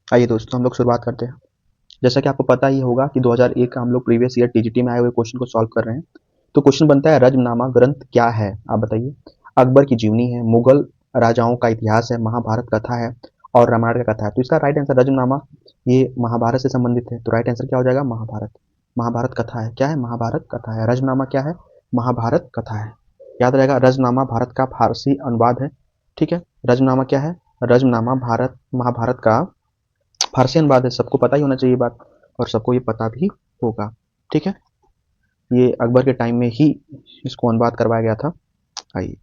आइए दोस्तों हम लोग शुरुआत करते हैं। जैसा कि आपको पता ही होगा कि 2001 का हम लोग प्रीवियस ईयर टीजीटी में आए हुए क्वेश्चन को सॉल्व कर रहे हैं। तो क्वेश्चन बनता है रज्मनामा ग्रंथ क्या है, आप बताइए। अकबर की जीवनी है, मुगल राजाओं का इतिहास है, महाभारत कथा है और रामायण का कथा है। तो इसका राइट आंसर रज्मनामा ये महाभारत से संबंधित है। तो राइट आंसर क्या हो जाएगा, महाभारत। महाभारत कथा है, क्या है, महाभारत कथा है। रज्मनामा क्या है, महाभारत कथा है। याद रहेगा, रज्मनामा भारत का फारसी अनुवाद है। ठीक है, रज्मनामा क्या है, रज्मनामा भारत महाभारत का फारसी अनुवाद है। सबको पता ही होना चाहिए बात, और सबको ये पता भी होगा। ठीक है, ये अकबर के टाइम में ही इसको अनुवाद करवाया गया था। आइए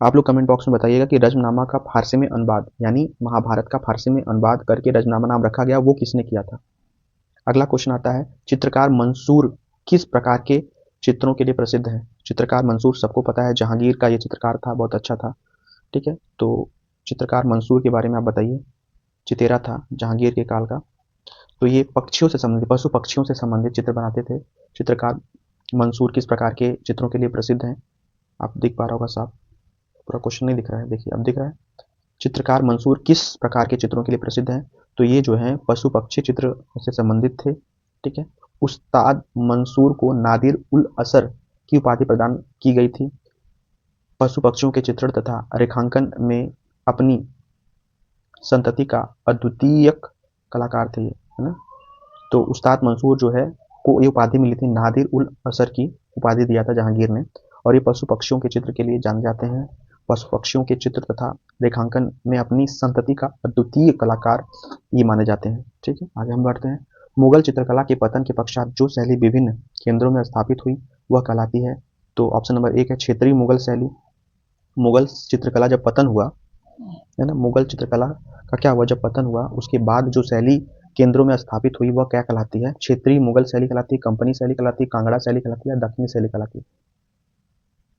आप लोग कमेंट बॉक्स में बताइएगा कि रज्मनामा का फारसी में अनुवाद यानी महाभारत का फारसी में अनुवाद करके रज्मनामा नाम रखा गया, वो किसने किया था। अगला क्वेश्चन आता है, चित्रकार मंसूर किस प्रकार के चित्रों के लिए प्रसिद्ध है। चित्रकार मंसूर सबको पता है, जहांगीर का ये चित्रकार था, बहुत अच्छा था। ठीक है, तो चित्रकार मंसूर के बारे में आप बताइए। चितेरा था जहांगीर के काल का। तो ये पक्षियों से संबंधित, पशु पक्षियों से संबंधित चित्र बनाते थे। चित्रकार मंसूर किस प्रकार के चित्रों के लिए प्रसिद्ध हैं, आप देख पा रहा होगा साहब। पूरा क्वेश्चन नहीं दिख रहा है, देखिए अब दिख रहा है। चित्रकार मंसूर किस प्रकार के चित्रों के लिए प्रसिद्ध हैं। तो ये जो है पशु पक्षी चित्र से संबंधित थे। ठीक है, उस्ताद मंसूर को नादिर उल असर की उपाधि प्रदान की गई थी। पशु पक्षियों के चित्रण तथा रेखांकन में अपनी संतति का अद्वितीय कलाकार थे, है ना। तो उस्ताद मंसूर जो है को ये उपाधि मिली थी, नादिर उल असर की उपाधि दिया था जहांगीर ने। और ये पशु पक्षियों के चित्र के लिए जाने जाते हैं। पशु पक्षियों के चित्र तथा रेखांकन में अपनी संतति का अद्वितीय कलाकार ये माने जाते हैं। ठीक है, आगे हम बढ़ते हैं। मुगल चित्रकला के पतन के पश्चात जो शैली विभिन्न केंद्रों में स्थापित हुई वह कहलाती है। तो ऑप्शन नंबर एक है क्षेत्रीय मुगल शैली। मुगल चित्रकला जब पतन हुआ, है ना, मुगल चित्रकला का क्या हुआ, जब पतन हुआ उसके बाद जो शैली केंद्रों में स्थापित हुई वह क्या कहलाती है। क्षेत्रीय मुगल शैली कहलाती है, कंपनी शैली कहलाती है, कांगड़ा शैली कहलाती है, दक्षिणी शैली कहलाती है।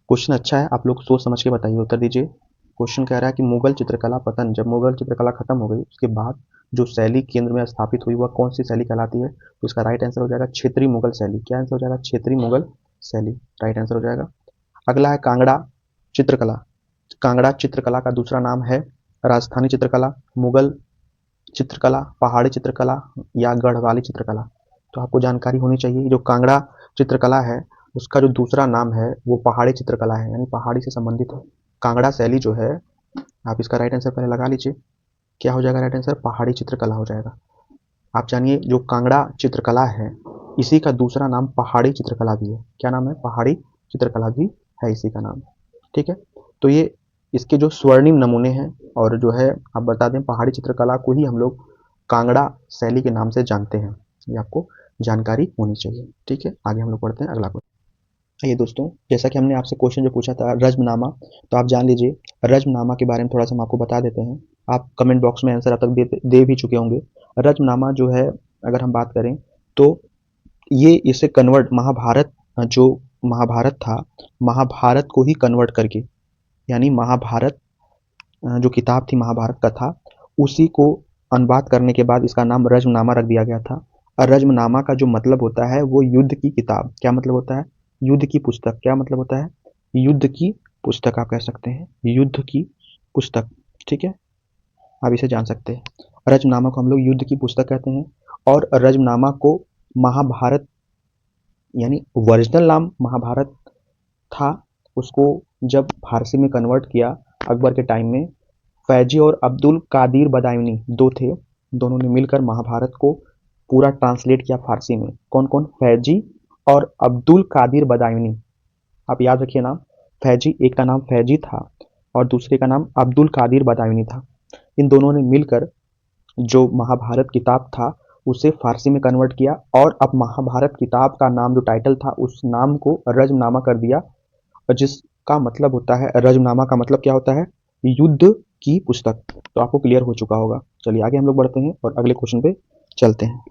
क्वेश्चन अच्छा है, आप लोग सोच समझ के बताइए, उत्तर दीजिए। क्वेश्चन कह रहा है कि मुगल चित्रकला पतन, जब मुगल चित्रकला खत्म हो गई उसके बाद जो शैली केंद्र में स्थापित हुई वह कौन सी शैली कहलाती है। तो इसका राइट आंसर हो जाएगा क्षेत्रीय मुगल शैली। क्या आंसर हो जाएगा, क्षेत्रीय मुगल शैली, राइट आंसर हो जाएगा। अगला है कांगड़ा चित्रकला। कांगड़ा चित्रकला का दूसरा नाम है राजस्थानी चित्रकला, मुगल चित्रकला, पहाड़ी चित्रकला या गढ़वाली चित्रकला। तो आपको जानकारी होनी चाहिए, जो कांगड़ा चित्रकला है उसका जो दूसरा नाम है वो पहाड़ी चित्रकला है, यानी पहाड़ी से संबंधित है। कांगड़ा शैली जो है, आप इसका राइट आंसर पहले लगा लीजिए। क्या हो जाएगा राइट आंसर, पहाड़ी चित्रकला हो जाएगा। आप जानिए जो कांगड़ा चित्रकला है इसी का दूसरा नाम पहाड़ी चित्रकला भी है। क्या नाम है, पहाड़ी चित्रकला भी है इसी का नाम। ठीक है, तो ये इसके जो स्वर्णिम नमूने हैं, और जो है आप बता दें पहाड़ी चित्रकला को ही हम लोग कांगड़ा शैली के नाम से जानते हैं। ये आपको जानकारी होनी चाहिए। ठीक है, आगे हम लोग पढ़ते हैं अगला क्वेश्चन। ये दोस्तों, जैसा कि हमने आपसे क्वेश्चन जो पूछा था रज्मनामा, तो आप जान लीजिए रज्मनामा के बारे में थोड़ा सा हम आपको बता देते हैं। आप कमेंट बॉक्स में आंसर अब तक दे भी चुके होंगे। रज्मनामा जो है, अगर हम बात करें तो ये इसे कन्वर्ट महाभारत, जो महाभारत था, महाभारत को ही कन्वर्ट करके, यानी महाभारत जो किताब थी महाभारत कथा, उसी को अनुवाद करने के बाद इसका नाम रज्मनामा रख दिया गया था। और रज्मनामा का जो मतलब होता है वो युद्ध की किताब। क्या मतलब होता है, युद्ध की पुस्तक। क्या मतलब होता है, युद्ध की पुस्तक आप कह सकते हैं, युद्ध की पुस्तक। ठीक है, आप इसे जान सकते हैं। रज्मनामा को हम लोग युद्ध की पुस्तक कहते हैं। और रज्मनामा को महाभारत, यानी ओरिजिनल नाम महाभारत था, उसको जब फारसी में कन्वर्ट किया अकबर के टाइम में, फैजी और अब्दुल कादिर बदायूनी दो थे, दोनों ने मिलकर महाभारत को पूरा ट्रांसलेट किया फारसी में। कौन कौन, फैजी और अब्दुल कादिर बदायूनी। आप याद रखिए नाम, फैजी, एक का नाम फैजी था और दूसरे का नाम अब्दुल कादिर बदायूनी था। इन दोनों ने मिलकर जो महाभारत किताब था उसे फारसी में कन्वर्ट किया, और अब महाभारत किताब का नाम जो टाइटल था उस नाम को रज्मनामा कर दिया। जिसका मतलब होता है, रज्मनामा का मतलब क्या होता है, युद्ध की पुस्तक। तो आपको क्लियर हो चुका होगा। चलिए आगे हम लोग बढ़ते हैं और अगले क्वेश्चन पे चलते हैं।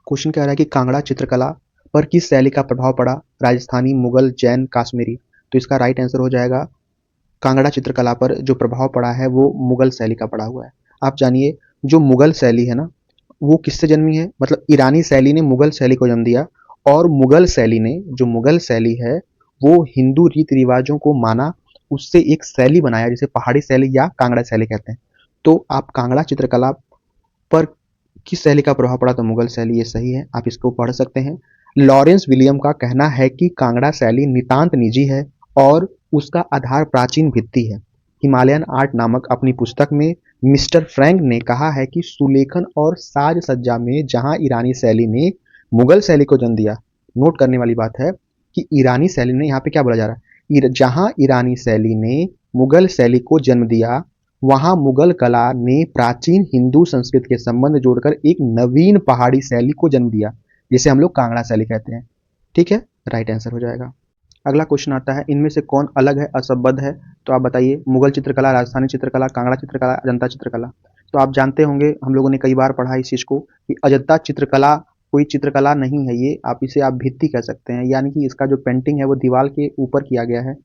क्वेश्चन कह रहा है कि कांगड़ा चित्रकला पर किस शैली का प्रभाव पड़ा? राजस्थानी, मुगल, जैन, काश्मीरी। तो इसका राइट आंसर हो जाएगा कांगड़ा चित्रकला पर जो प्रभाव पड़ा है वो मुगल शैली का पड़ा हुआ है। आप जानिए जो मुगल शैली है ना वो किससे जन्मी है? मतलब ईरानी शैली ने मुगल शैली को जन्म दिया और मुगल शैली ने जो मुगल शैली है वो हिंदू रीति रिवाजों को माना, उससे एक शैली बनाया जिसे पहाड़ी शैली या कांगड़ा शैली कहते हैं। तो आप कांगड़ा चित्रकला पर किस शैली का प्रभाव पड़ा? तो मुगल शैली, ये सही है, आप इसको पढ़ सकते हैं। लॉरेंस विलियम का कहना है कि कांगड़ा शैली नितांत निजी है और उसका आधार प्राचीन भित्ति है। हिमालयन आर्ट नामक अपनी पुस्तक में मिस्टर फ्रैंक ने कहा है कि सुलेखन और साज सज्जा में जहां ईरानी शैली ने मुगल शैली को जन्म दिया, नोट करने वाली बात है कि ईरानी शैली ने, यहाँ पे क्या बोला जा रहा है, जहां ईरानी शैली ने मुगल शैली को जन्म दिया वहां मुगल कला ने प्राचीन हिंदू संस्कृति के संबंध जोड़कर एक नवीन पहाड़ी शैली को जन्म दिया जिसे हम लोग कांगड़ा शैली कहते हैं। ठीक है, राइट आंसर हो जाएगा। अगला क्वेश्चन आता है, इनमें से कौन अलग है, असंबद्ध है? तो आप बताइए, मुगल चित्रकला, राजस्थानी चित्रकला, कांगड़ा चित्रकला, अजंता चित्रकला। तो आप जानते होंगे, हम लोगों ने कई बार पढ़ा इस चीज को कि अजंता चित्रकला कोई चित्रकला नहीं है, ये आप इसे आप भित्ति कह सकते हैं, यानी कि इसका जो पेंटिंग है वो दीवार के ऊपर किया गया है,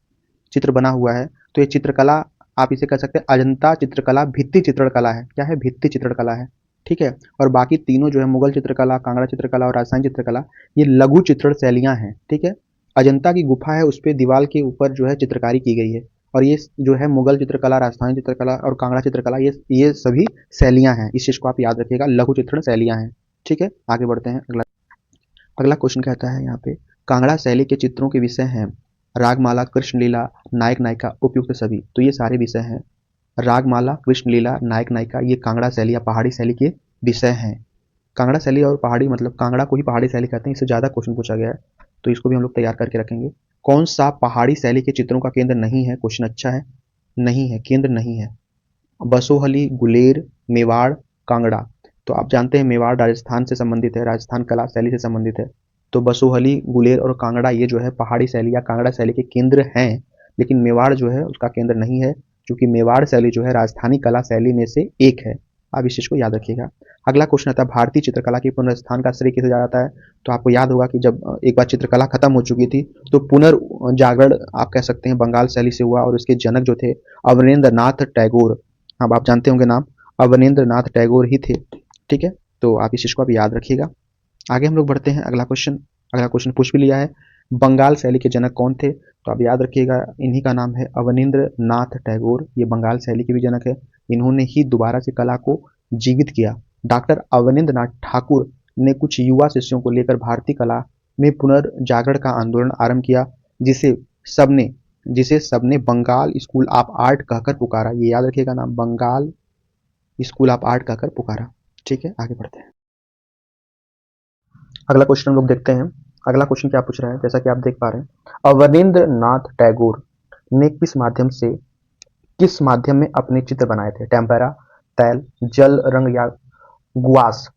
चित्र बना हुआ है। तो ये चित्रकला आप इसे कह सकते हैं अजंता चित्रकला भित्ति चित्रण है। क्या है? भित्ति चित्रण है। ठीक है, और बाकी तीनों जो है मुगल चित्रकला, कांगड़ा चित्रकला और राजस्थानी चित्रकला, ये लघु चित्रण शैलियां हैं। ठीक है, अजंता की गुफा है, उस पर दीवार के ऊपर जो है चित्रकारी की गई है, और ये जो है मुगल चित्रकला, राजस्थानी चित्रकला और कांगड़ा चित्रकला, ये सभी शैलियां हैं। इस चीज को आप याद रखिएगा, लघु चित्रण शैलियां हैं। ठीक है, आगे बढ़ते हैं। अगला अगला क्वेश्चन कहता है यहाँ पे, कांगड़ा शैली के चित्रों के विषय हैं रागमाला, कृष्णलीला, नायक नायिका, उपयुक्त सभी। तो ये सारे विषय हैं, रागमाला, कृष्णलीला, नायक नायिका, ये कांगड़ा शैली या पहाड़ी शैली के विषय हैं। कांगड़ा शैली और पहाड़ी, मतलब कांगड़ा को ही पहाड़ी शैली कहते हैं, इससे ज़्यादा क्वेश्चन पूछा गया है, तो इसको भी हम लोग तैयार करके रखेंगे। कौन सा पहाड़ी शैली के चित्रों का केंद्र नहीं है? क्वेश्चन अच्छा है, नहीं है, केंद्र नहीं है। बसोहली, गुलेर, मेवाड़, कांगड़ा। तो आप जानते हैं मेवाड़ राजस्थान से संबंधित है, राजस्थान कला शैली से संबंधित है। तो बसोहली, गुलेर और कांगड़ा ये जो है पहाड़ी शैली या कांगड़ा शैली के केंद्र हैं, लेकिन मेवाड़ जो है उसका केंद्र नहीं है, क्योंकि मेवाड़ शैली जो है राजस्थानी कला शैली में से एक है। आप इस चीज को याद रखिएगा। अगला क्वेश्चन आता है, भारतीय चित्रकला के पुनरुत्थान का श्रेय किसे जाता है? तो आपको याद होगा कि जब एक बार चित्रकला खत्म हो चुकी थी तो पुनर्जागरण आप कह सकते हैं बंगाल शैली से हुआ, और उसके जनक जो थे अवनींद्र नाथ टैगोर, अब आप जानते होंगे नाम, अवनींद्र नाथ टैगोर ही थे। ठीक है, तो आप इस चीज को आप याद रखिएगा। आगे हम लोग बढ़ते हैं। अगला क्वेश्चन पूछ भी लिया है, बंगाल शैली के जनक कौन थे? तो आप याद रखिएगा, इन्हीं का नाम है अवनींद्र नाथ टैगोर, ये बंगाल शैली के भी जनक है। इन्होंने ही दोबारा से कला को जीवित किया। डॉक्टर अवनींद्र नाथ ठाकुर ने कुछ युवा शिष्यों को लेकर भारतीय कला में पुनर्जागरण का आंदोलन आरंभ किया, सबने जिसे सबने बंगाल स्कूल ऑफ आर्ट कहकर पुकारा। ये याद रखिएगा नाम, बंगाल स्कूल ऑफ आर्ट कहकर पुकारा। ठीक है, आगे बढ़ते हैं। अगला क्वेश्चन हम लोग देखते हैं। अगला क्वेश्चन क्या पूछ रहा है, जैसा कि आप देख पा रहे हैं, अवनींद्र नाथ टैगोर ने किस माध्यम में अपने चित्र बनाए थे? टेम्पेरा, तैल, जल रंग या गुआस।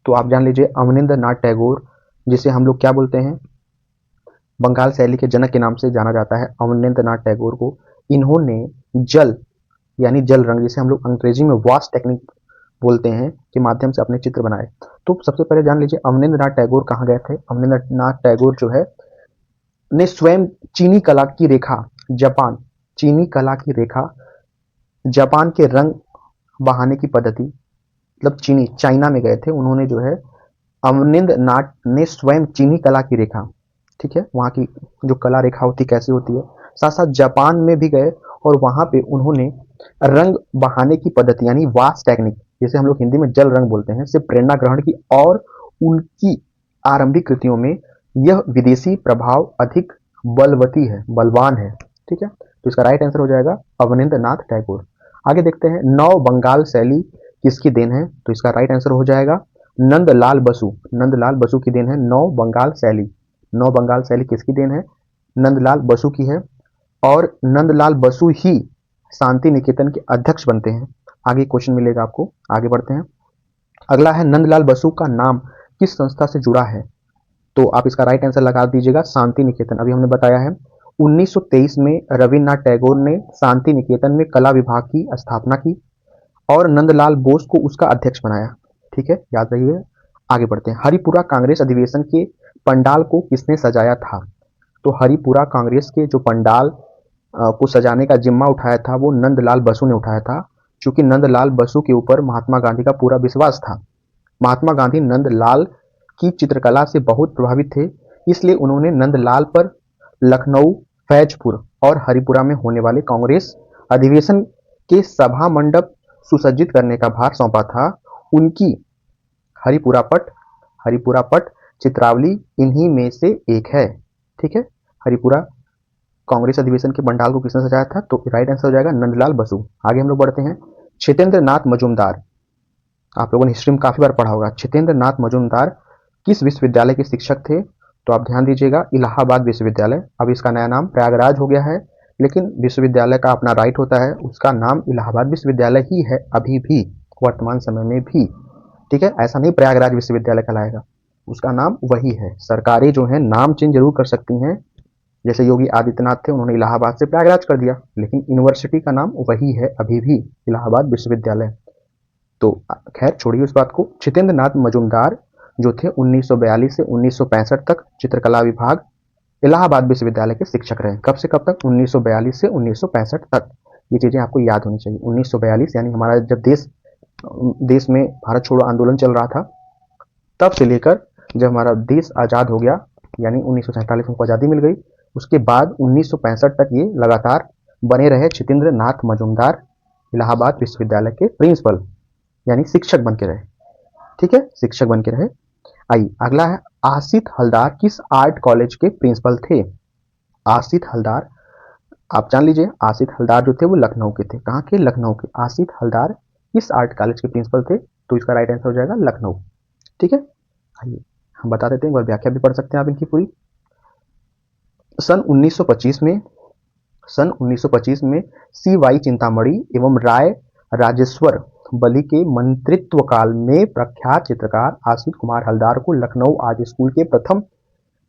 तो आप जान लीजिए, अवनींद्र नाथ टैगोर, जिसे हम लोग क्या बोलते हैं, बंगाल शैली के जनक के नाम से जाना जाता है अवनींद्र नाथ टैगोर को, इन्होंने जल यानी जल रंग, जिसे हम लोग अंग्रेजी में वॉश टेक्निक बोलते हैं, के माध्यम से अपने चित्र बनाए। तो सबसे पहले जान लीजिए अवनींद्र नाथ टैगोर कहाँ गए थे। अवनींद्र नाथ टैगोर जो है ने स्वयं चीनी कला की रेखा, जापान के रंग बहाने की पद्धति, मतलब चाइना में गए थे उन्होंने, जो है अवनींद्र नाथ ने स्वयं चीनी कला की रेखा, ठीक है, वहाँ की जो कला रेखा होती कैसे होती है, साथ साथ जापान में भी गए और वहां पे उन्होंने रंग बहाने की पद्धति यानी वाश टेक्निक, जिसे हम लोग हिंदी में जल रंग बोलते हैं, से प्रेरणा ग्रहण की, और उनकी आरंभिक कृतियों में यह विदेशी प्रभाव अधिक बलवान है। ठीक है, तो इसका राइट आंसर हो जाएगा अवनींद्र नाथ टैगोर। आगे देखते हैं, नव बंगाल शैली किसकी देन है? तो इसका राइट आंसर हो जाएगा नंदलाल बसु की देन है नव बंगाल शैली किसकी देन है? नंदलाल बसु की है, और नंदलाल बसु ही शांति निकेतन के अध्यक्ष बनते हैं। आगे क्वेश्चन मिलेगा आपको, आगे बढ़ते हैं। अगला है, नंदलाल बसु का नाम किस संस्था से जुड़ा है? तो आप इसका राइट आंसर लगा दीजिएगा शांति निकेतन। अभी हमने बताया है 1923 में रविन्द्रनाथ टैगोर ने शांति निकेतन में कला विभाग की स्थापना की और नंदलाल बोस को उसका अध्यक्ष बनाया। ठीक है, याद रखिए। आगे बढ़ते हैं। हरिपुरा कांग्रेस अधिवेशन के पंडाल को किसने सजाया था? तो हरिपुरा कांग्रेस के जो पंडाल को सजाने का जिम्मा उठाया था वो नंदलाल बसु ने उठाया था, क्योंकि नंदलाल बसु के ऊपर महात्मा गांधी का पूरा विश्वास था। महात्मा गांधी नंदलाल की चित्रकला से बहुत प्रभावित थे, इसलिए उन्होंने नंदलाल पर लखनऊ, फैजपुर और हरिपुरा में होने वाले कांग्रेस अधिवेशन के सभा मंडप सुसज्जित करने का भार सौंपा था। उनकी हरिपुरा पट चित्रावली इन्हीं में से एक है। ठीक है, हरिपुरा कांग्रेस अधिवेशन के पंडाल को किसने सजाया था? तो राइट आंसर हो जाएगा नंदलाल बसु। आगे हम लोग बढ़ते हैं। छितेंद्र नाथ मजूमदार, आप लोगों ने हिस्ट्री में काफी बार पढ़ा होगा। छितेंद्र नाथ मजूमदार किस विश्वविद्यालय के शिक्षक थे? तो आप ध्यान दीजिएगा, इलाहाबाद विश्वविद्यालय। अब इसका नया नाम प्रयागराज हो गया है, लेकिन विश्वविद्यालय का अपना राइट होता है, उसका नाम इलाहाबाद विश्वविद्यालय ही है अभी भी, वर्तमान समय में भी। ठीक है, ऐसा नहीं प्रयागराज विश्वविद्यालय कहलाएगा, उसका नाम वही है। सरकारें जो है नाम चेंज जरूर कर सकती हैं, जैसे योगी आदित्यनाथ थे, उन्होंने इलाहाबाद से प्रयागराज कर दिया, लेकिन यूनिवर्सिटी का नाम वही है अभी भी, इलाहाबाद विश्वविद्यालय। तो खैर छोड़िए उस बात को। छितेंद्र नाथ मजूमदार जो थे 1942 से 1965 तक चित्रकला विभाग इलाहाबाद विश्वविद्यालय के शिक्षक रहे। कब से कब तक? 1942 से 1965 तक। ये चीजें आपको याद होनी चाहिए। 1942 यानी हमारा जब देश में भारत छोड़ो आंदोलन चल रहा था, तब से लेकर जब हमारा देश आजाद हो गया, यानी 1947 में आजादी मिल गई, उसके बाद 1965 तक ये लगातार बने रहे छितेंद्र नाथ मजूमदार इलाहाबाद विश्वविद्यालय के प्रिंसिपल, यानी शिक्षक बन के रहे। ठीक है, शिक्षक बन के रहे। आइए अगला है, आसित हलदार किस आर्ट कॉलेज के प्रिंसिपल थे? आसित हलदार, आप जान लीजिए, आसित हलदार जो थे वो लखनऊ के थे। कहाँ के? लखनऊ के। आसित हलदार किस आर्ट कॉलेज के प्रिंसिपल थे? तो इसका राइट आंसर हो जाएगा लखनऊ। ठीक है, आइए हम बता देते हैं, व्याख्या भी पढ़ सकते हैं आप इनकी पूरी। सन 1925 में सी वाई चिंतामणि एवं राय राजेश्वर बली के मंत्रित्व काल में प्रख्यात चित्रकार आसित कुमार हलदार को लखनऊ आर्ट स्कूल के प्रथम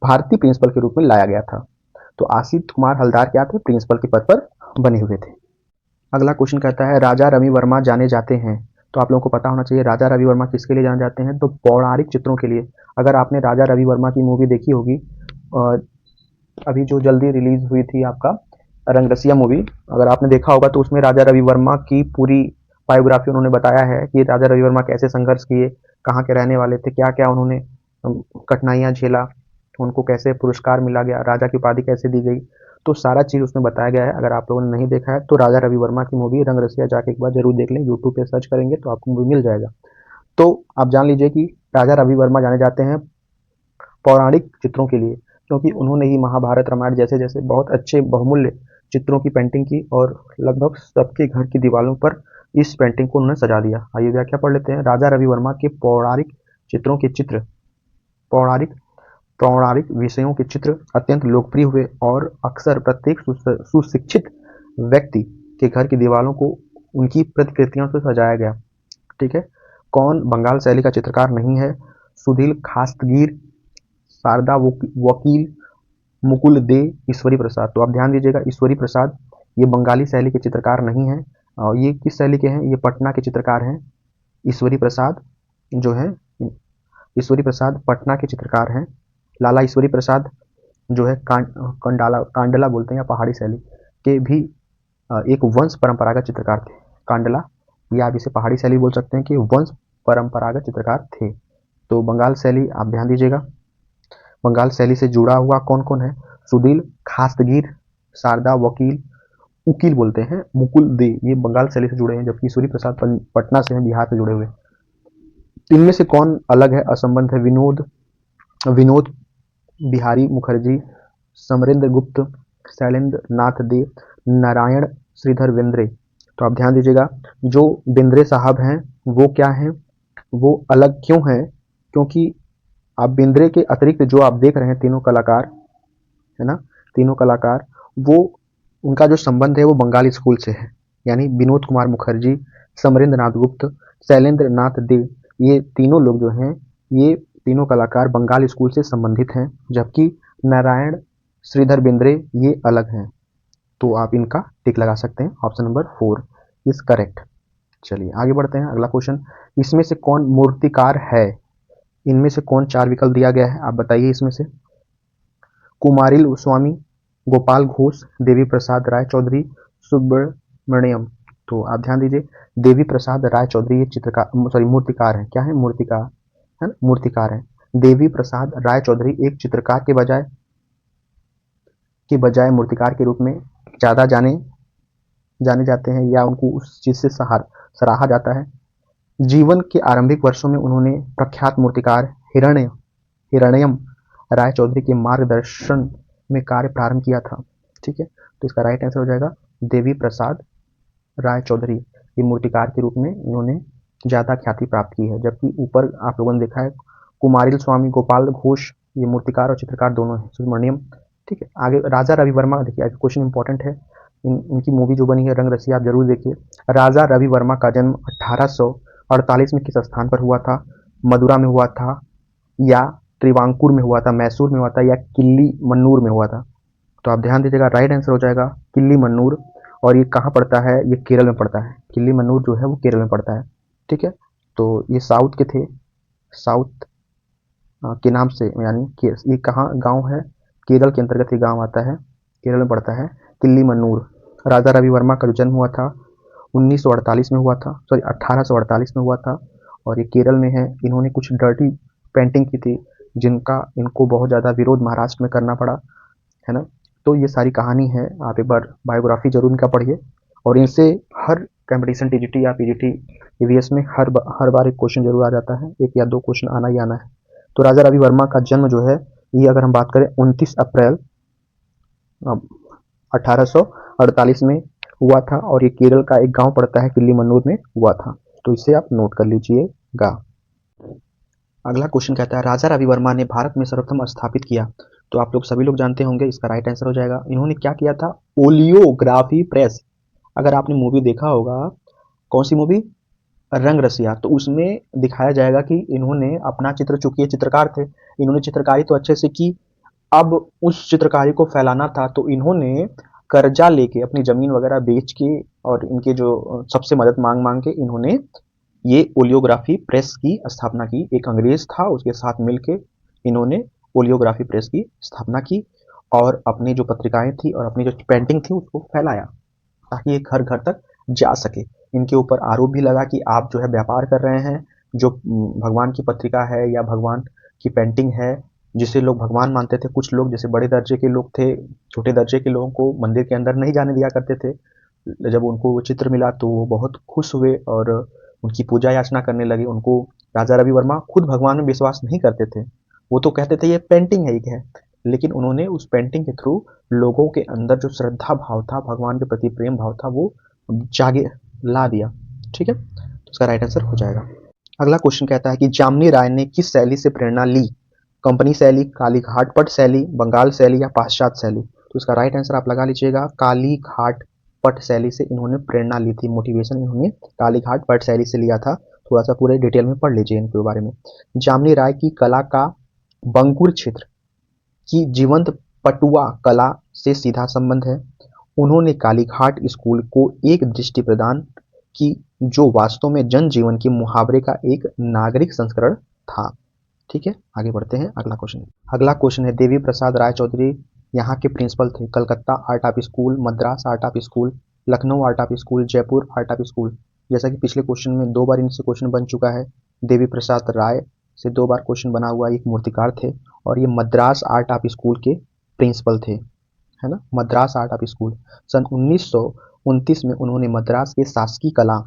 भारतीय प्रिंसिपल के रूप में लाया गया था। तो आसित कुमार हलदार क्या थे? प्रिंसिपल के पद पर बने हुए थे। अगला क्वेश्चन कहता है, राजा रवि वर्मा जाने जाते हैं। तो आप लोगों को पता होना चाहिए राजा रवि वर्मा किसके लिए जाने जाते हैं? तो पौराणिक चित्रों के लिए। अगर आपने राजा रवि वर्मा की मूवी देखी होगी, अभी जो जल्दी रिलीज हुई थी आपका रंगरसिया मूवी, अगर आपने देखा होगा तो उसमें राजा रवि वर्मा की पूरी बायोग्राफी उन्होंने बताया है कि राजा रवि वर्मा कैसे संघर्ष किए, कहाँ के रहने वाले थे, क्या क्या उन्होंने कठिनाइयाँ झेला, उनको कैसे पुरस्कार मिला गया, राजा की उपाधि कैसे दी गई, तो सारा चीज़ उसमें बताया गया है। अगर आप लोगों ने नहीं देखा है तो राजा रवि वर्मा की मूवी रंगरसिया जाके एक बार जरूर देख लें, यूट्यूब पे सर्च करेंगे तो आपको मूवी मिल जाएगा। तो आप जान लीजिए कि राजा रवि वर्मा जाने जाते हैं पौराणिक चित्रों के लिए, क्योंकि उन्होंने ही महाभारत रामायण जैसे जैसे बहुत अच्छे बहुमूल्य चित्रों की पेंटिंग की और लगभग सबके घर की दीवारों पर इस पेंटिंग को उन्होंने सजा दिया। आइए व्याख्या पढ़ लेते हैं। राजा रवि वर्मा के पौराणिक चित्रों के चित्र, पौराणिक विषयों के चित्र अत्यंत लोकप्रिय हुए और अक्सर प्रत्येक सुशिक्षित व्यक्ति के घर की दीवारों को उनकी प्रतिकृतियों से सजाया गया। ठीक है, कौन बंगाल शैली का चित्रकार नहीं है? सुधील खास्तगीर, शारदा वकील, मुकुल दे, ईश्वरी प्रसाद। तो आप ध्यान दीजिएगा, ईश्वरी प्रसाद ये बंगाली शैली के चित्रकार नहीं है, और ये किस शैली के हैं? ये पटना के चित्रकार हैं। ईश्वरी प्रसाद जो है, ईश्वरी प्रसाद पटना के चित्रकार हैं। लाला ईश्वरी प्रसाद जो है कांडला बोलते हैं या पहाड़ी शैली के भी एक वंश परंपरागत चित्रकार थे। कांडला या आप इसे पहाड़ी शैली बोल सकते हैं कि वंश परंपरागत चित्रकार थे। तो बंगाल शैली आप ध्यान दीजिएगा, बंगाल शैली से जुड़ा हुआ कौन कौन है? सुधील खास्तगीर, शारदा वकील, उकील बोलते हैं, मुकुल दे, ये बंगाल शैली से जुड़े हैं, जबकि ईश्वरी प्रसाद पटना से हैं, बिहार से जुड़े हुए। इनमें से कौन अलग है, असंबद्ध है? विनोद बिहारी मुखर्जी, समरेंद्र गुप्त, शैलेंद्र नाथ दे, नारायण श्रीधर बेंद्रे। तो आप ध्यान दीजिएगा, जो बेंद्रे साहब हैं वो क्या हैं, वो अलग क्यों हैं? क्योंकि आप बेंद्रे के अतिरिक्त जो आप देख रहे हैं तीनों कलाकार है ना, तीनों कलाकार, वो उनका जो संबंध है वो बंगाली स्कूल से है। यानी विनोद कुमार मुखर्जी, समरेंद्र नाथ गुप्त, शैलेंद्र नाथ दे, ये तीनों लोग जो हैं, ये तीनों कलाकार बंगाल स्कूल से संबंधित हैं, जबकि नारायण श्रीधर बेंद्रे ये अलग हैं। तो आप इनका टिक लगा सकते हैं, ऑप्शन नंबर 4 इज करेक्ट। चलिए आगे बढ़ते हैं, अगला क्वेश्चन, इसमें से कौन मूर्तिकार है? इनमें से कौन 4 विकल्प दिया गया है, आप बताइए इसमें से। कुमारिल स्वामी, गोपाल घोष, देवी प्रसाद राय चौधरी, सुब्रमण्यम। तो आप ध्यान दीजिए, देवी प्रसाद राय चौधरी ये मूर्तिकार है। क्या है? मूर्तिकार है ना, मूर्तिकार है। देवी प्रसाद राय चौधरी एक चित्रकार के बजाय मूर्तिकार के रूप में ज्यादा जाने जाते हैं, या उनको उस चीज से सराहा जाता है। जीवन के आरंभिक वर्षों में उन्होंने प्रख्यात मूर्तिकार हिरण्यम राय चौधरी के मार्गदर्शन में कार्य प्रारंभ किया था। ठीक है, तो इसका राइट आंसर हो जाएगा देवी प्रसाद राय चौधरी। ये मूर्तिकार के रूप में इन्होंने ज्यादा ख्याति प्राप्त की है, जबकि ऊपर आप लोगों ने देखा है कुमारिल स्वामी, गोपाल घोष, ये मूर्तिकार और चित्रकार दोनों है। सुब्रमण्यम। ठीक है, आगे राजा रवि वर्मा। देखिए क्वेश्चन इंपॉर्टेंट है। इनकी मूवी जो बनी है रंग रसिया, आप जरूर देखिए। राजा रवि वर्मा का जन्म 1848 में किस स्थान पर हुआ था? मदुरा में हुआ था, या त्रिवांकुर में हुआ था, मैसूर में हुआ था, या किल्ली मन्नूर में हुआ था? तो आप ध्यान दीजिएगा, राइट आंसर हो जाएगा किल्ली मन्नूर। और ये कहाँ पड़ता है? ये केरल में पड़ता है। किल्ली मन्नूर जो है वो केरल में पड़ता है। ठीक है, तो ये साउथ के थे, साउथ के नाम से, यानी ये कहाँ गांव है? केरल के अंतर्गत ये गांव आता है, केरल में पड़ता है किल्ली मन्नूर। राजा रवि वर्मा का जो जन्म हुआ था 1948 में हुआ था, सॉरी 1848 में हुआ था, और ये केरल में है। इन्होंने कुछ डर्टी पेंटिंग की थी, जिनका इनको बहुत ज़्यादा विरोध महाराष्ट्र में करना पड़ा, है ना। तो ये सारी कहानी है, आप एक बार बायोग्राफी जरूर इनका पढ़िए। और इनसे हर कंपटीशन टीजीटी या पीजीटी ईवीएस में हर बार एक क्वेश्चन जरूर आ जाता है, एक या दो क्वेश्चन आना ही आना है। तो राजा रवि वर्मा का जन्म जो है, ये अगर हम बात करें 29 अप्रैल 1848 में हुआ था, और ये केरल का एक गांव पड़ता है किल्ली मन्नूर में हुआ था। तो इसे आप नोट कर लीजिएगा। अगला क्वेश्चन कहता है राजा रवि वर्मा ने भारत में सर्वप्रथम स्थापित किया। तो आप लोग सभी लोग जानते होंगे, इसका राइट आंसर हो जाएगा, इन्होंने क्या किया था? ओलियोग्राफी प्रेस। अगर आपने मूवी देखा होगा, कौन सी मूवी? रंग रसिया, तो उसमें दिखाया जाएगा कि इन्होंने अपना चित्र, चूंकि ये चित्रकार थे, इन्होंने चित्रकारी तो अच्छे से की, अब उस चित्रकारी को फैलाना था, तो इन्होंने कर्जा लेके अपनी जमीन वगैरह बेच के, और इनके जो सबसे मदद मांग मांग के इन्होंने ये ओलियोग्राफी प्रेस की स्थापना की। एक अंग्रेज था, उसके साथ मिलके इन्होंने ओलियोग्राफी प्रेस की स्थापना की, और अपनी जो पत्रिकाएं थी और अपनी जो पेंटिंग थी उसको फैलाया, ताकि ये घर घर तक जा सके। इनके ऊपर आरोप भी लगा कि आप जो है व्यापार कर रहे हैं, जो भगवान की पत्रिका है या भगवान की पेंटिंग है, जिसे लोग भगवान मानते थे, कुछ लोग जैसे बड़े दर्जे के लोग थे, छोटे दर्जे के लोगों को मंदिर के अंदर नहीं जाने दिया करते थे। जब उनको वो चित्र मिला तो वो बहुत खुश हुए और उनकी पूजा याचना करने लगे। उनको राजा रवि वर्मा खुद भगवान में विश्वास नहीं करते थे, वो तो कहते थे ये पेंटिंग है, एक है। लेकिन उन्होंने उस पेंटिंग के थ्रू लोगों के अंदर जो श्रद्धा भाव था, भगवान के प्रति प्रेम भाव था, वो जागे ला दिया। ठीक है, तो इसका राइट आंसर हो जाएगा। अगला क्वेश्चन कहता है कि जामनी राय ने किस शैली से प्रेरणा ली? कंपनी शैली, काली घाट पट शैली, बंगाल शैली, या पाश्चात्य शैली? तो इसका राइट आंसर आप लगा लीजिएगा, काली घाट पट शैली से इन्होंने प्रेरणा ली थी, मोटिवेशन इन्होंने काली घाट पट शैली से लिया था। थोड़ा सा पूरे डिटेल में पढ़ लीजिए इनके बारे में। जामनी राय की कला का बंकुर क्षेत्र की जीवंत पटुआ कला से सीधा संबंध है। उन्होंने कालीघाट स्कूल को एक दृष्टि प्रदान की, जो वास्तव में जनजीवन के मुहावरे का एक नागरिक संस्करण था। ठीक है, आगे बढ़ते हैं। अगला क्वेश्चन है, देवी प्रसाद राय चौधरी यहाँ के प्रिंसिपल थे। Calcutta art of school, Madras art of school, Lucknow art of school, Jaipur art of school. जैसा कि पिछले क्वेश्चन में 2 बार इनसे क्वेश्चन बन चुका है, देवी प्रसाद राय से 2 बार क्वेश्चन बना हुआ, एक मूर्तिकार थे, और ये मद्रास आर्ट ऑफ स्कूल के प्रिंसिपल थे, है ना, मद्रास आर्ट ऑफ स्कूल। सन 1929 में उन्होंने मद्रास के शासकीय कला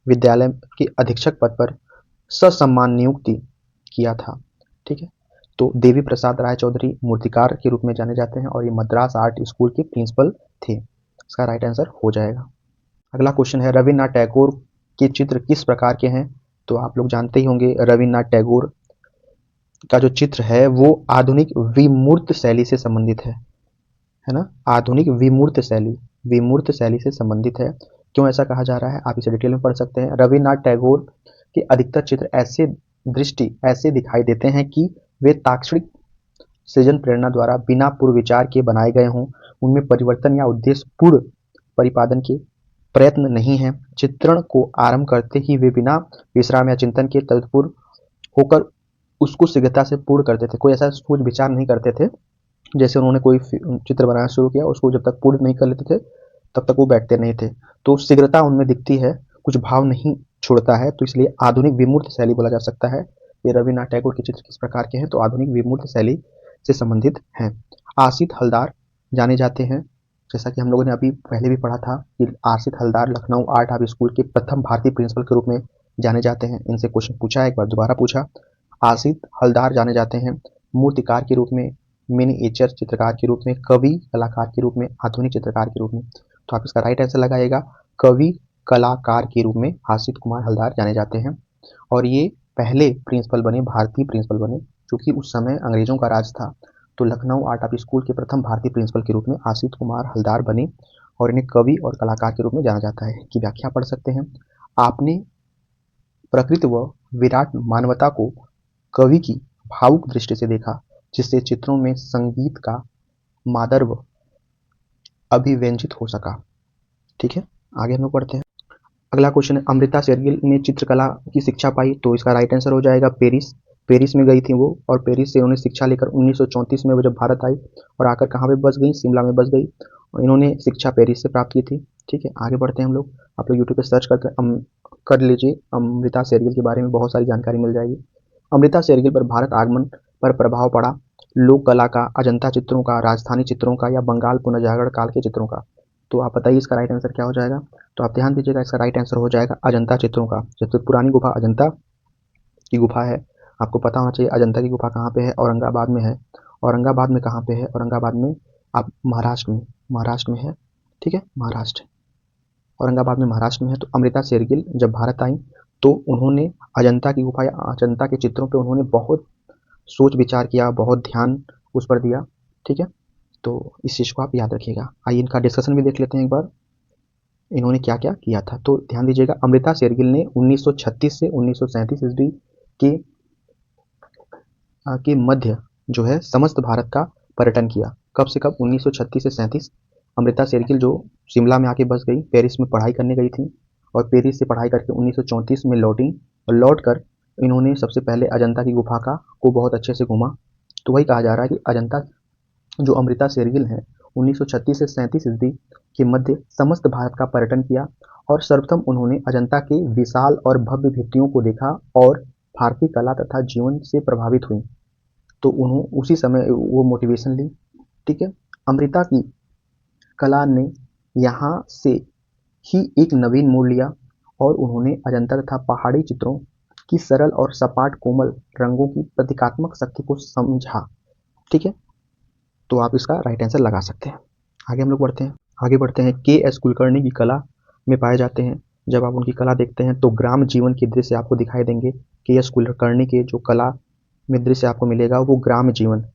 विद्यालय के अधीक्षक पद पर ससम्मान नियुक्ति किया था। ठीक है, तो देवी प्रसाद राय चौधरी मूर्तिकार के रूप में जाने जाते हैं, और ये मद्रास आर्ट स्कूल के प्रिंसिपल थे। इसका राइट आंसर हो जाएगा। अगला क्वेश्चन है, रविन्द्रनाथ टैगोर के चित्र किस प्रकार के हैं? तो आप लोग जानते ही होंगे, रविन्द्रनाथ टैगोर का जो चित्र है वो आधुनिक विमूर्त शैली से संबंधित है ना, आधुनिक विमूर्त शैली से संबंधित है। क्यों ऐसा कहा जा रहा है, आप इसे डिटेल में पढ़ सकते हैं। रविन्द्रनाथ टैगोर के अधिकतर चित्र ऐसे दिखाई देते हैं कि वे तात्क्षणिक सृजन प्रेरणा द्वारा बिना पूर्व विचार के बनाए गए हों। उनमें परिवर्तन या उद्देश्य पूर्व परिपादन के प्रयत्न नहीं है। चित्रण को आरंभ करते ही वे बिना विश्राम या चिंतन के तत्पर होकर उसको शीघ्रता से पूर्ण करते थे, कोई ऐसा सोच विचार नहीं करते थे। जैसे उन्होंने कोई चित्र बनाना शुरू किया, उसको जब तक पूर्ण नहीं कर लेते थे तब तक वो बैठते नहीं थे। तो शीघ्रता उनमें दिखती है, कुछ भाव नहीं छोड़ता है, तो इसलिए आधुनिक विमूर्त शैली बोला जा सकता है। ये रविन्द्रनाथ टैगोर के चित्र किस प्रकार के हैं, तो आधुनिक विमूर्त शैली से संबंधित हैं। आसित हलदार जाने जाते हैं, जैसा कि हम लोगों ने अभी पहले भी पढ़ा था कि Asit Haldar Lucknow art of school के प्रथम भारतीय प्रिंसिपल के रूप में जाने जाते हैं। इनसे क्वेश्चन पूछा है, एक बार दोबारा पूछा। आसित हलदार जाने जाते हैं मूर्तिकार के रूप में, मिनिएचर चित्रकार के रूप में, कवि कलाकार के रूप में, आधुनिक चित्रकार के रूप में। तो आप इसका राइट आंसर लगाइएगा, कवि कलाकार के रूप में आसित कुमार हलदार जाने जाते हैं। और ये पहले प्रिंसिपल बने, भारतीय प्रिंसिपल बने, क्योंकि उस समय अंग्रेजों का राज था। तो लखनऊ आर्ट ऑफ स्कूल के प्रथम भारतीय प्रिंसिपल के रूप में आसित कुमार हलदार बने और इन्हें कवि और कलाकार के रूप में जाना जाता है। की व्याख्या पढ़ सकते हैं। आपने प्रकृति व विराट मानवता को कवि की भावुक दृष्टि से देखा, जिससे चित्रों में संगीत का माधुर्य अभिव्यंजित हो सका। ठीक है, आगे हम लोग पढ़ते हैं। अगला क्वेश्चन है, अमृता शेरगिल ने चित्रकला की शिक्षा पाई, तो इसका राइट आंसर हो जाएगा पेरिस। पेरिस में गई थी वो, और पेरिस से उन्होंने शिक्षा लेकर 1934 में वो जब भारत आई और आकर कहाँ पे बस गई, शिमला में बस गई, और इन्होंने शिक्षा पेरिस से प्राप्त की थी। ठीक है, आगे बढ़ते हैं हम लोग। आप लोग यूट्यूब पे सर्च कर लीजिए, अमृता शेरगिल के बारे में बहुत सारी जानकारी मिल जाएगी। अमृता शेरगिल पर भारत आगमन पर प्रभाव पड़ा लोक कला का, अजंता चित्रों का, राजस्थानी चित्रों का, या बंगाल पुनर्जागरण काल के चित्रों का। तो आप बताइए इसका राइट आंसर क्या हो जाएगा। तो आप ध्यान दीजिएगा, इसका राइट आंसर हो जाएगा अजंता चित्रों का। सबसे पुरानी गुफा अजंता की गुफा है। आपको पता होना चाहिए अजंता की गुफा कहाँ पे है, औरंगाबाद में है। औरंगाबाद में कहाँ पे है, औरंगाबाद में आप महाराष्ट्र में है। ठीक है, महाराष्ट्र, औरंगाबाद में महाराष्ट्र में है। तो अमृता शेरगिल जब भारत आई तो उन्होंने अजंता की गुफा या अजंता के चित्रों पे उन्होंने बहुत सोच विचार किया, बहुत ध्यान उस पर दिया। ठीक है, तो इस चीज़ को आप याद रखिएगा। आइए इनका डिस्कशन भी देख लेते हैं एक बार, इन्होंने क्या क्या किया था। तो ध्यान दीजिएगा, अमृता शेरगिल ने 1936 से 1937 ईस्वी के के मध्य जो है समस्त भारत का पर्यटन किया। कब से कब, 1936 से 37। अमृता शेरगिल जो शिमला में आके बस गई, पेरिस में पढ़ाई करने गई थी, और पेरिस से पढ़ाई करके 1934 में लौटी, और लौट कर इन्होंने सबसे पहले अजंता की गुफा को बहुत अच्छे से घूमा। तो वही कहा जा रहा है कि अजंता जो अमृता शेरगिल हैं 1936 से 37 ईस्वी के मध्य समस्त भारत का पर्यटन किया, और सर्वप्रथम उन्होंने अजंता के विशाल और भव्य भित्तियों को देखा और भारतीय कला तथा जीवन से प्रभावित हुई। तो उन्होंने उसी समय वो मोटिवेशन ली। ठीक है, अमृता की कला ने यहाँ से ही एक नवीन मोड़ लिया, और उन्होंने अजंता तथा पहाड़ी चित्रों की सरल और सपाट कोमल रंगों की प्रतीकात्मक शक्ति को समझा। ठीक है, तो आप इसका राइट आंसर लगा सकते हैं। आगे हम लोग बढ़ते हैं। के एस कुलकर्णी की कला में पाए जाते हैं। जब आप उनकी कला देखते हैं तो ग्राम जीवन के दृश्य आपको दिखाई देंगे। के एस कुलकर्णी के जो कला में दृश्य आपको मिलेगा वो ग्राम जीवन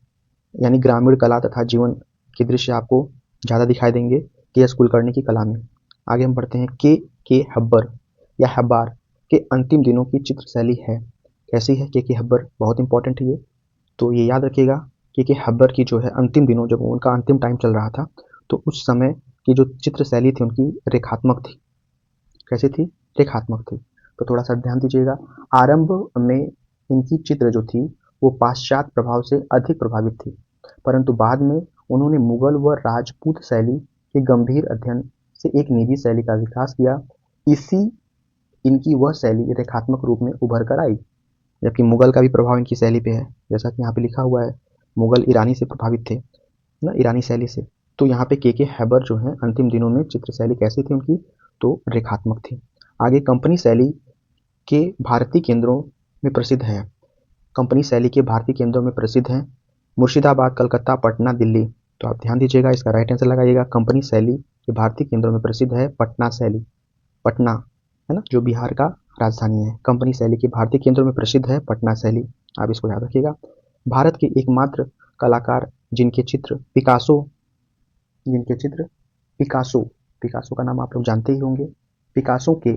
यानी ग्रामीण कला तथा जीवन के दृश्य आपको ज़्यादा दिखाई देंगे के एस कुलकर्णी की कला में। आगे हम बढ़ते हैं। के हब्बर या हब्बार के अंतिम दिनों की चित्र शैली है, कैसी है के हब्बर, बहुत इंपॉर्टेंट है ये, तो ये याद रखिएगा कि हब्बर की जो है अंतिम दिनों, जब उनका अंतिम टाइम चल रहा था, तो उस समय की जो चित्र शैली थी उनकी रेखात्मक थी। कैसी थी, रेखात्मक थी। तो थोड़ा सा ध्यान दीजिएगा, आरंभ में इनकी चित्र जो थी वो पाश्चात्य प्रभाव से अधिक प्रभावित थी, परंतु बाद में उन्होंने मुगल व राजपूत शैली के गंभीर अध्ययन से एक निजी शैली का विकास किया। इसी इनकी वह शैली रेखात्मक रूप में उभर कर आई, जबकि मुगल का भी प्रभाव इनकी शैली पे है, जैसा कि यहाँ पे लिखा हुआ है, मुगल ईरानी से प्रभावित थे ना, ईरानी शैली से। तो यहाँ पे के हैबर जो है अंतिम दिनों में चित्र शैली कैसी थी उनकी, तो रेखात्मक थी। आगे कंपनी शैली के भारतीय केंद्रों में प्रसिद्ध है। कंपनी शैली के भारतीय केंद्रों में प्रसिद्ध हैं मुर्शिदाबाद, कलकत्ता, पटना, दिल्ली। तो आप ध्यान दीजिएगा, इसका राइट आंसर लगाइएगा। कंपनी शैली के भारतीय केंद्रों में प्रसिद्ध है पटना शैली, पटना है ना, जो बिहार का राजधानी है। कंपनी शैली के भारतीय केंद्रों में प्रसिद्ध है पटना शैली, आप इसको याद रखिएगा। भारत के एकमात्र कलाकार जिनके चित्र पिकासो का नाम आप लोग जानते ही होंगे, पिकासो के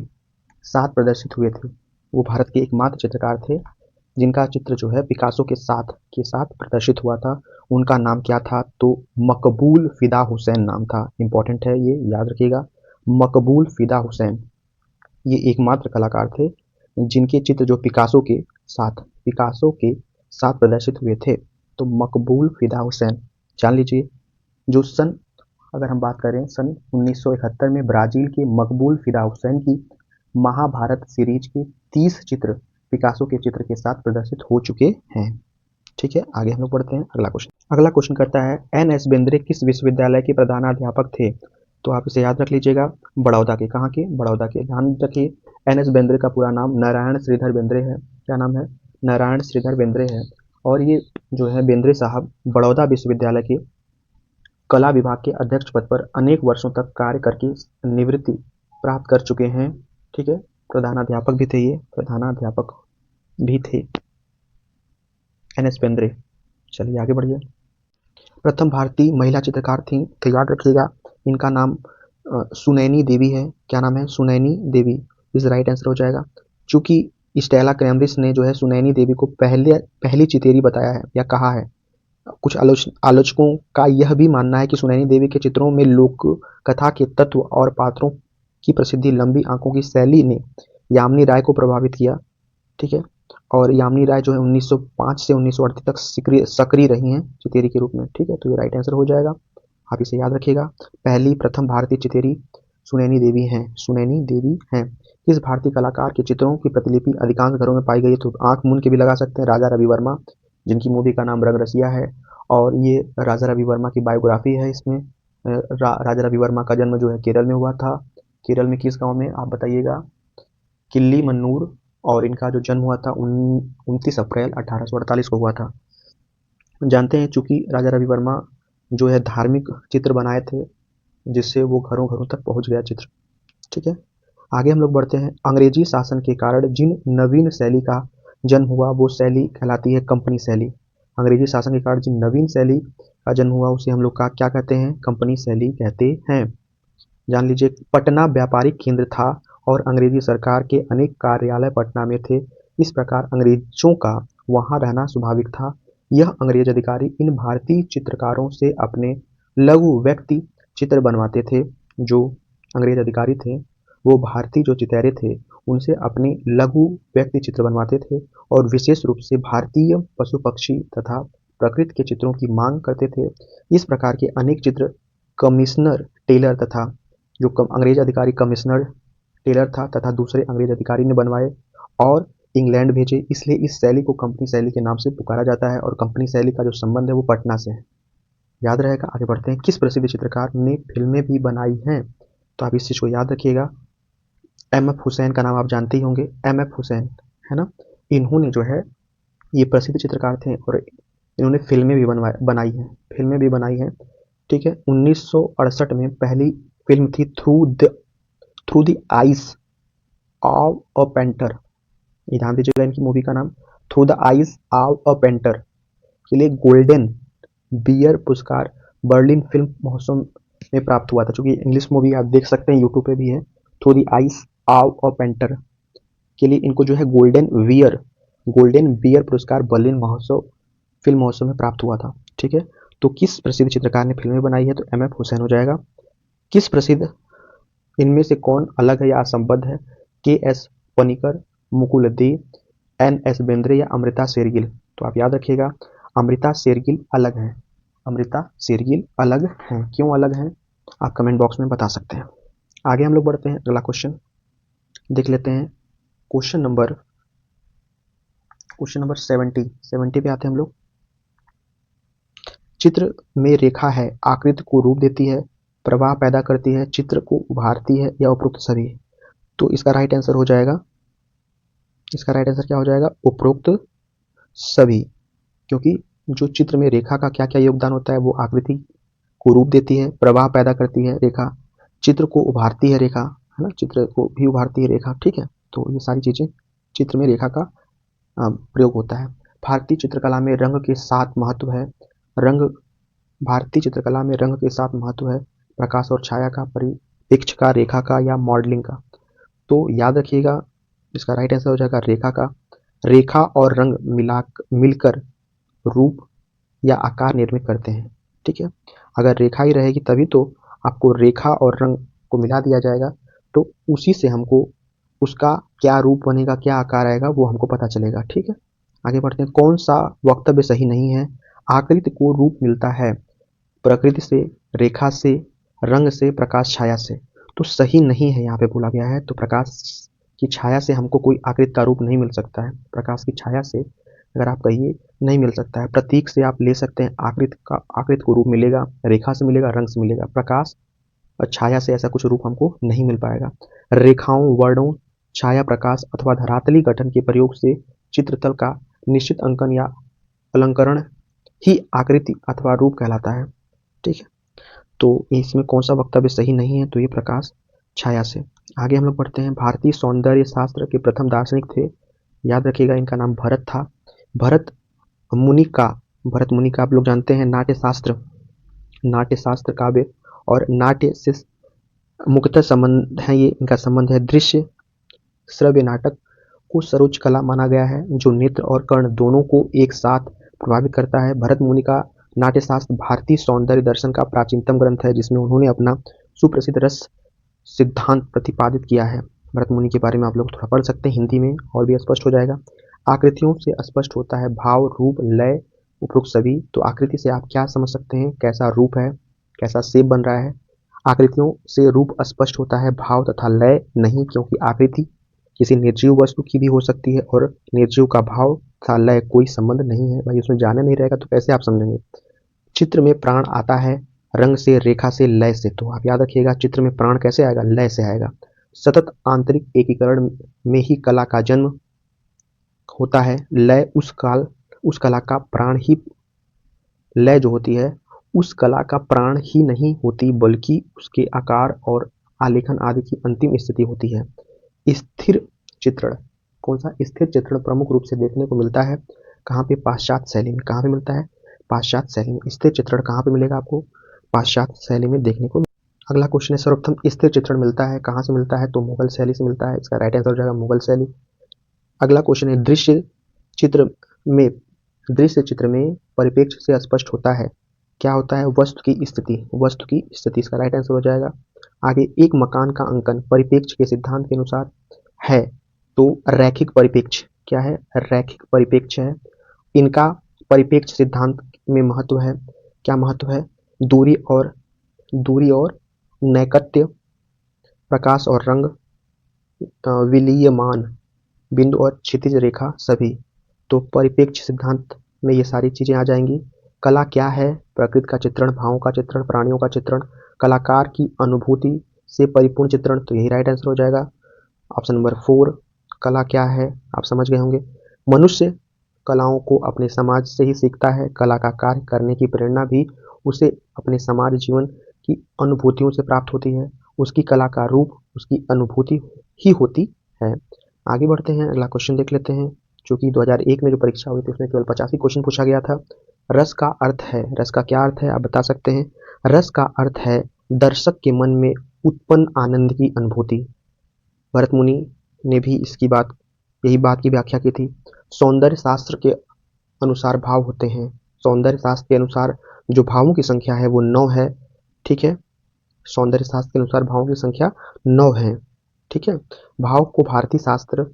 साथ प्रदर्शित हुए थे। वो भारत के एकमात्र चित्रकार थे जिनका चित्र जो है पिकासो के साथ प्रदर्शित हुआ था। उनका नाम क्या था, तो मकबूल फिदा हुसैन नाम था। इंपॉर्टेंट है ये, याद रखिएगा, मकबूल फिदा हुसैन। ये एकमात्र कलाकार थे जिनके चित्र जो पिकासो के साथ प्रदर्शित हुए थे? तो मकबूल फिदा हुसैन, जान लीजिए। जो सन अगर हम बात करें सन 1971 में ब्राजील के मकबूल फिदा हुसैन की महाभारत सीरीज के 30 चित्र पिकासो के चित्र के साथ प्रदर्शित हो चुके हैं। ठीक है, आगे हम लोग बढ़ते हैं अगला क्वेश्चन। अगला क्वेश्चन करता है एन एस बेंद्रे किस विश्वविद्यालय के प्रधानाध्यापक थे? तो आप इसे याद रख लीजिएगा, बड़ौदा के। कहाँ के? बड़ौदा के। ध्यान रखिए, एन एस बेंद्रे का पूरा नाम नारायण श्रीधर बेंद्रे है। क्या नाम है? नारायण श्रीधर बेंद्रे है। और ये जो है बेंद्रे साहब बड़ौदा विश्वविद्यालय के कला विभाग के अध्यक्ष पद पर अनेक वर्षों तक कार्य करके निवृत्ति प्राप्त कर चुके हैं। ठीक है, प्रधानाध्यापक भी थे, ये प्रधानाध्यापक भी थे एन एस बेंद्रे। चलिए आगे बढ़िए। प्रथम भारतीय महिला चित्रकार थी, तो याद रखिएगा इनका नाम सुनैनी देवी है। क्या नाम है? सुनैनी देवी इस राइट आंसर हो जाएगा। चूंकि स्टेला क्रैमरिस ने जो है सुनैनी देवी को पहली चितेरी बताया है या कहा है। कुछ आलोचकों का यह भी मानना है कि सुनैनी देवी के चित्रों में लोक कथा के तत्व और पात्रों की प्रसिद्धि लंबी आंखों की शैली ने यामिनी राय को प्रभावित किया। ठीक है, और यामिनी राय जो है 1905 से 1938 तक सक्रिय रही हैं चितेरी के रूप में। ठीक है, तो ये राइट आंसर हो जाएगा, आप इसे याद रखिएगा। प्रथम भारतीय चितेरी सुनैनी देवी हैं। सुनैनी देवी हैं। इस भारतीय कलाकार के चित्रों की प्रतिलिपि अधिकांश घरों में पाई गई, तो आंख मूंद के भी लगा सकते हैं। राजा रवि वर्मा, जिनकी मूवी का नाम रंग रसिया है, और ये राजा रवि वर्मा की बायोग्राफी है। इसमें राजा रवि वर्मा का जन्म जो है केरल में हुआ था। केरल में किस गांव में आप बताइएगा? किल्ली मन्नूर। और इनका जो जन्म हुआ था 29 अप्रैल 1848 को हुआ था। जानते हैं चूंकि राजा रवि वर्मा जो है धार्मिक चित्र बनाए थे, जिससे वो घरों घरों तक पहुंच गया चित्र। ठीक है, आगे हम लोग बढ़ते हैं। अंग्रेजी शासन के कारण जिन नवीन शैली का जन्म हुआ वो शैली कहलाती है कंपनी शैली। अंग्रेजी शासन के कारण जिन नवीन शैली का जन्म हुआ उसे हम लोग का क्या कहते हैं? कंपनी शैली कहते हैं। जान लीजिए, पटना व्यापारिक केंद्र था और अंग्रेजी सरकार के अनेक कार्यालय पटना में थे। इस प्रकार अंग्रेजों का वहां रहना स्वाभाविक था। यह अंग्रेज अधिकारी इन भारतीय चित्रकारों से अपने लघु व्यक्ति चित्र बनवाते थे। जो अंग्रेज अधिकारी थे वो भारतीय जो चितैरे थे उनसे अपने लघु व्यक्ति चित्र बनवाते थे, और विशेष रूप से भारतीय पशु पक्षी तथा प्रकृति के चित्रों की मांग करते थे। इस प्रकार के अनेक चित्र कमिश्नर टेलर तथा जो अंग्रेज अधिकारी कमिश्नर टेलर था तथा दूसरे अंग्रेज अधिकारी ने बनवाए और इंग्लैंड भेजे। इसलिए इस शैली को कंपनी शैली के नाम से पुकारा जाता है, और कंपनी शैली का जो संबंध है वो पटना से है। याद रहेगा। आगे बढ़ते हैं। किस प्रसिद्ध चित्रकार ने फिल्में भी बनाई हैं? तो आप इस चीज को याद रखिएगा। एम एफ हुसैन का नाम आप जानते ही होंगे, एम एफ हुसैन, है ना। इन्होंने जो है ये प्रसिद्ध चित्रकार थे और इन्होंने फिल्में भी बनाई हैं। फिल्में भी बनाई हैं। ठीक है, 1968 में पहली फिल्म थी through the eyes of a painter. ये ध्यान दीजिएगा, इनकी मूवी का नाम through the eyes of a painter के लिए गोल्डन बियर पुरस्कार बर्लिन फिल्म महोत्सव में प्राप्त हुआ था। चूंकि इंग्लिश मूवी आप देख सकते हैं, यूट्यूब पे भी है। Through the eyes of a painter के लिए इनको जो है गोल्डन बियर पुरस्कार बर्लिन फिल्म महोत्सव में प्राप्त हुआ था। ठीक है, तो किस प्रसिद्ध चित्रकार ने फिल्में बनाई है? तो एम एफ हुसैन हो जाएगा। किस प्रसिद्ध इनमें से कौन अलग है या असंबद्ध है? के एस पनिकर, मुकुल दे, एन एस बेंद्रे या अमृता शेरगिल? तो आप याद रखिएगा, अमृता शेरगिल अलग है। अमृता शेरगिल अलग हैं। क्यों अलग हैं आप कमेंट बॉक्स में बता सकते हैं। आगे हम लोग बढ़ते हैं, अगला क्वेश्चन देख लेते हैं। क्वेश्चन नंबर 70 पे आते हैं हम लोग। चित्र में रेखा है, आकृति को रूप देती है, प्रवाह पैदा करती है, चित्र को उभारती है, या उपरोक्त सभी? तो इसका राइट आंसर हो जाएगा, इसका राइट आंसर क्या हो जाएगा? उपरोक्त सभी। क्योंकि जो चित्र में रेखा का क्या क्या योगदान होता है? वो आकृति को रूप देती है, प्रवाह पैदा करती है रेखा, चित्र को उभारती है रेखा, है ना, चित्र को भी उभारती है रेखा। ठीक है, तो ये सारी चीजें चित्र में रेखा का प्रयोग होता है। भारतीय चित्रकला में रंग के 7 महत्व है। भारतीय चित्रकला में रंग के 7 महत्व है। प्रकाश और छाया का, परिप्रेक्ष्य का, रेखा का, या मॉडलिंग का? तो याद रखिएगा, इसका राइट आंसर हो जाएगा रेखा का। रेखा और रंग मिलकर रूप या आकार निर्मित करते हैं। ठीक है, अगर रेखा ही रहेगी तभी तो आपको रेखा और रंग को मिला दिया जाएगा, तो उसी से हमको उसका क्या रूप बनेगा, क्या आकार आएगा, वो हमको पता चलेगा। ठीक है, आगे बढ़ते हैं, कौन सा वक्तव्य सही नहीं है? आकृति को रूप मिलता है प्रकृति से, रेखा से, रंग से, प्रकाश छाया से। तो सही नहीं है यहाँ पे बोला गया है। तो प्रकाश की छाया से हमको कोई आकृति का रूप नहीं मिल सकता है। प्रकाश की छाया से अगर आप कहिए नहीं मिल सकता है। प्रतीक से आप ले सकते हैं, आकृति को रूप मिलेगा, रेखा से मिलेगा, रंग से मिलेगा। प्रकाश और छाया से ऐसा कुछ रूप हमको नहीं मिल पाएगा। रेखाओं, वर्णों, छाया, प्रकाश अथवा धरातली गठन के प्रयोग से चित्रतल का निश्चित अंकन या अलंकरण ही आकृति अथवा रूप कहलाता है। ठीक है, तो इसमें कौन सा वक्तव्य सही नहीं है? तो ये प्रकाश छाया से। आगे हम लोग पढ़ते हैं, भारतीय सौंदर्य शास्त्र के प्रथम दार्शनिक थे, याद रखिएगा इनका नाम भरत था। भरत मुनि का आप लोग जानते हैं नाट्य शास्त्र काव्य और नाट्य से मुख्यतः संबंध है, ये इनका संबंध है दृश्य श्रव्य नाटक को सर्वोच्च कला माना गया है, जो नेत्र और कर्ण दोनों को एक साथ प्रभावित करता है। भरत मुनि का नाट्यशास्त्र भारतीय सौंदर्य दर्शन का प्राचीनतम ग्रंथ है, जिसमें उन्होंने अपना सुप्रसिद्ध रस सिद्धांत प्रतिपादित किया है। भरत मुनि के बारे में आप लोग थोड़ा पढ़ सकते हैं हिंदी में, और भी स्पष्ट हो जाएगा। आकृतियों से स्पष्ट होता है भाव, रूप, लय, उपरोक्त सभी। तो आकृति से आप क्या समझ सकते हैं? कैसा रूप है, कैसा शेप बन रहा है। आकृतियों से रूप स्पष्ट होता है, भाव तथा लय नहीं, क्योंकि आकृति किसी निर्जीव वस्तु की भी हो सकती है और निर्जीव का भाव तथा लय कोई संबंध नहीं है। भाई उसमें जाने नहीं रहेगा तो कैसे आप समझेंगे। चित्र में प्राण आता है रंग से, रेखा से, लय से। तो आप याद रखिएगा, चित्र में प्राण कैसे आएगा? लय से आएगा। सतत आंतरिक एकीकरण में ही कला का जन्म होता है। लय उस कला का प्राण ही, लय जो होती है उस कला का प्राण ही नहीं होती, बल्कि उसके आकार और आलेखन आदि की अंतिम स्थिति होती है। स्थिर चित्रण, कौन सा? स्थिर चित्रण प्रमुख रूप से देखने को मिलता है कहाँ पे? पाश्चात्य शैली में। कहाँ पे मिलता है? पाश्चात्य शैली में। स्थिर चित्रण कहाँ पे मिलेगा आपको? पाश्चात्य शैली में देखने को। अगला क्वेश्चन है, सर्वप्रथम स्थिर चित्रण मिलता है कहाँ से मिलता है? तो मुगल शैली से मिलता है। इसका राइट आंसर हो जाएगा मुगल शैली। अगला क्वेश्चन है, दृश्य चित्र में परिप्रेक्ष्य से स्पष्ट होता है, क्या होता है? वस्तु की स्थिति। इसका राइट आंसर हो जाएगा। आगे, एक मकान का अंकन परिप्रेक्ष्य के सिद्धांत के अनुसार है, तो रैखिक परिप्रेक्ष्य। क्या है? रैखिक परिप्रेक्ष्य है। इनका परिप्रेक्ष्य सिद्धांत में महत्व है। क्या महत्व है? दूरी और नैकट्य, प्रकाश और रंग, विलीयमान बिंदु और क्षितिज रेखा सभी। तो परिप्रेक्ष्य सिद्धांत में ये सारी चीजें आ जाएंगी। कला क्या है? प्रकृति का चित्रण, भावों का चित्रण, प्राणियों का चित्रण, कलाकार की अनुभूति से परिपूर्ण चित्रण। तो यही राइट आंसर हो जाएगा। Option number 4। कला क्या है आप समझ गए होंगे। मनुष्य कलाओं को अपने समाज से ही सीखता है। कला का कार्य करने की प्रेरणा भी उसे अपने समाज जीवन की अनुभूतियों से प्राप्त होती है। उसकी कला का रूप उसकी अनुभूति ही होती है। आगे बढ़ते हैं, अगला क्वेश्चन देख लेते हैं। चूंकि 2001 में जो परीक्षा हुई थी उसमें केवल 85 क्वेश्चन पूछा गया था। रस का अर्थ है, रस का क्या अर्थ है आप बता सकते हैं? रस का अर्थ है दर्शक के मन में उत्पन्न आनंद की अनुभूति। भरत मुनि ने भी यही बात की व्याख्या की थी। सौंदर्य शास्त्र के अनुसार भाव होते हैं। सौंदर्य शास्त्र के अनुसार जो भावों की संख्या है वो 9 है। ठीक है, सौंदर्य शास्त्र के अनुसार भावों की संख्या 9 है। ठीक है, भाव को भारतीय शास्त्रों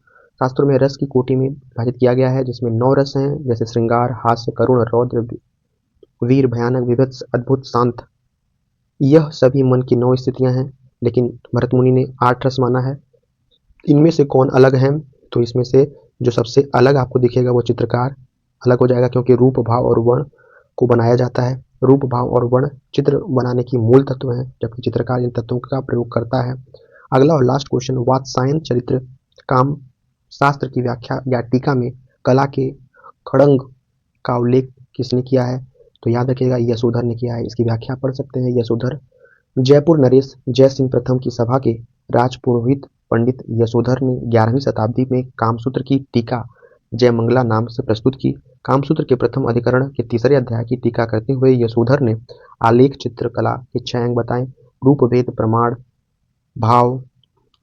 में रस की कोटि में विभाजित किया गया है, जिसमें 9 रस हैं, जैसे श्रृंगार, हास्य, करुण, रौद्र, वीर, भयानक, विभत्स, अद्भुत, शांत। यह सभी मन की 9 स्थितियां हैं, लेकिन भरत मुनि ने 8 रस माना है। इनमें से कौन अलग है? तो इसमें से जो सबसे अलग आपको दिखेगा वो चित्रकार अलग हो जाएगा, क्योंकि रूप, भाव और वर्ण को बनाया जाता है। रूप, भाव और वर्ण चित्र बनाने की मूल तत्व हैं, जबकि चित्रकार इन तत्वों का प्रयोग करता है। अगला और लास्ट क्वेश्चन, वात्स्यायन चरित्र काम शास्त्र की व्याख्या या टीका में कला के खड़ंग का उल्लेख किसने किया है? तो याद रखिएगा यशोधर ने किया है। इसकी व्याख्या पढ़ सकते हैं यशोधर। जयपुर नरेश जय सिंह प्रथम की सभा के राजपुरोहित पंडित यशोधर ने 11वीं शताब्दी में कामसूत्र की टीका जयमंगला नाम से प्रस्तुत की। कामसूत्र के प्रथम अधिकरण के तीसरे अध्याय की टीका करते हुए यशोधर ने आलेख चित्रकला के 6 अंग बताए। रूप, भेद, प्रमाण, भाव,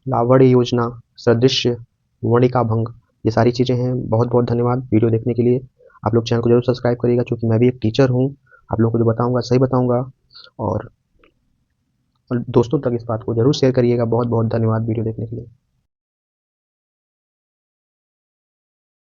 लावण्य योजना, सदृश्य, वर्णिका भंग, ये सारी चीज़ें हैं। बहुत बहुत धन्यवाद वीडियो देखने के लिए। आप लोग चैनल को जरूर सब्सक्राइब करिएगा, क्योंकि मैं भी एक टीचर हूँ। आप लोगों को जो बताऊँगा सही बताऊँगा, और दोस्तों तक इस बात को जरूर शेयर करिएगा। बहुत बहुत धन्यवाद वीडियो देखने के लिए।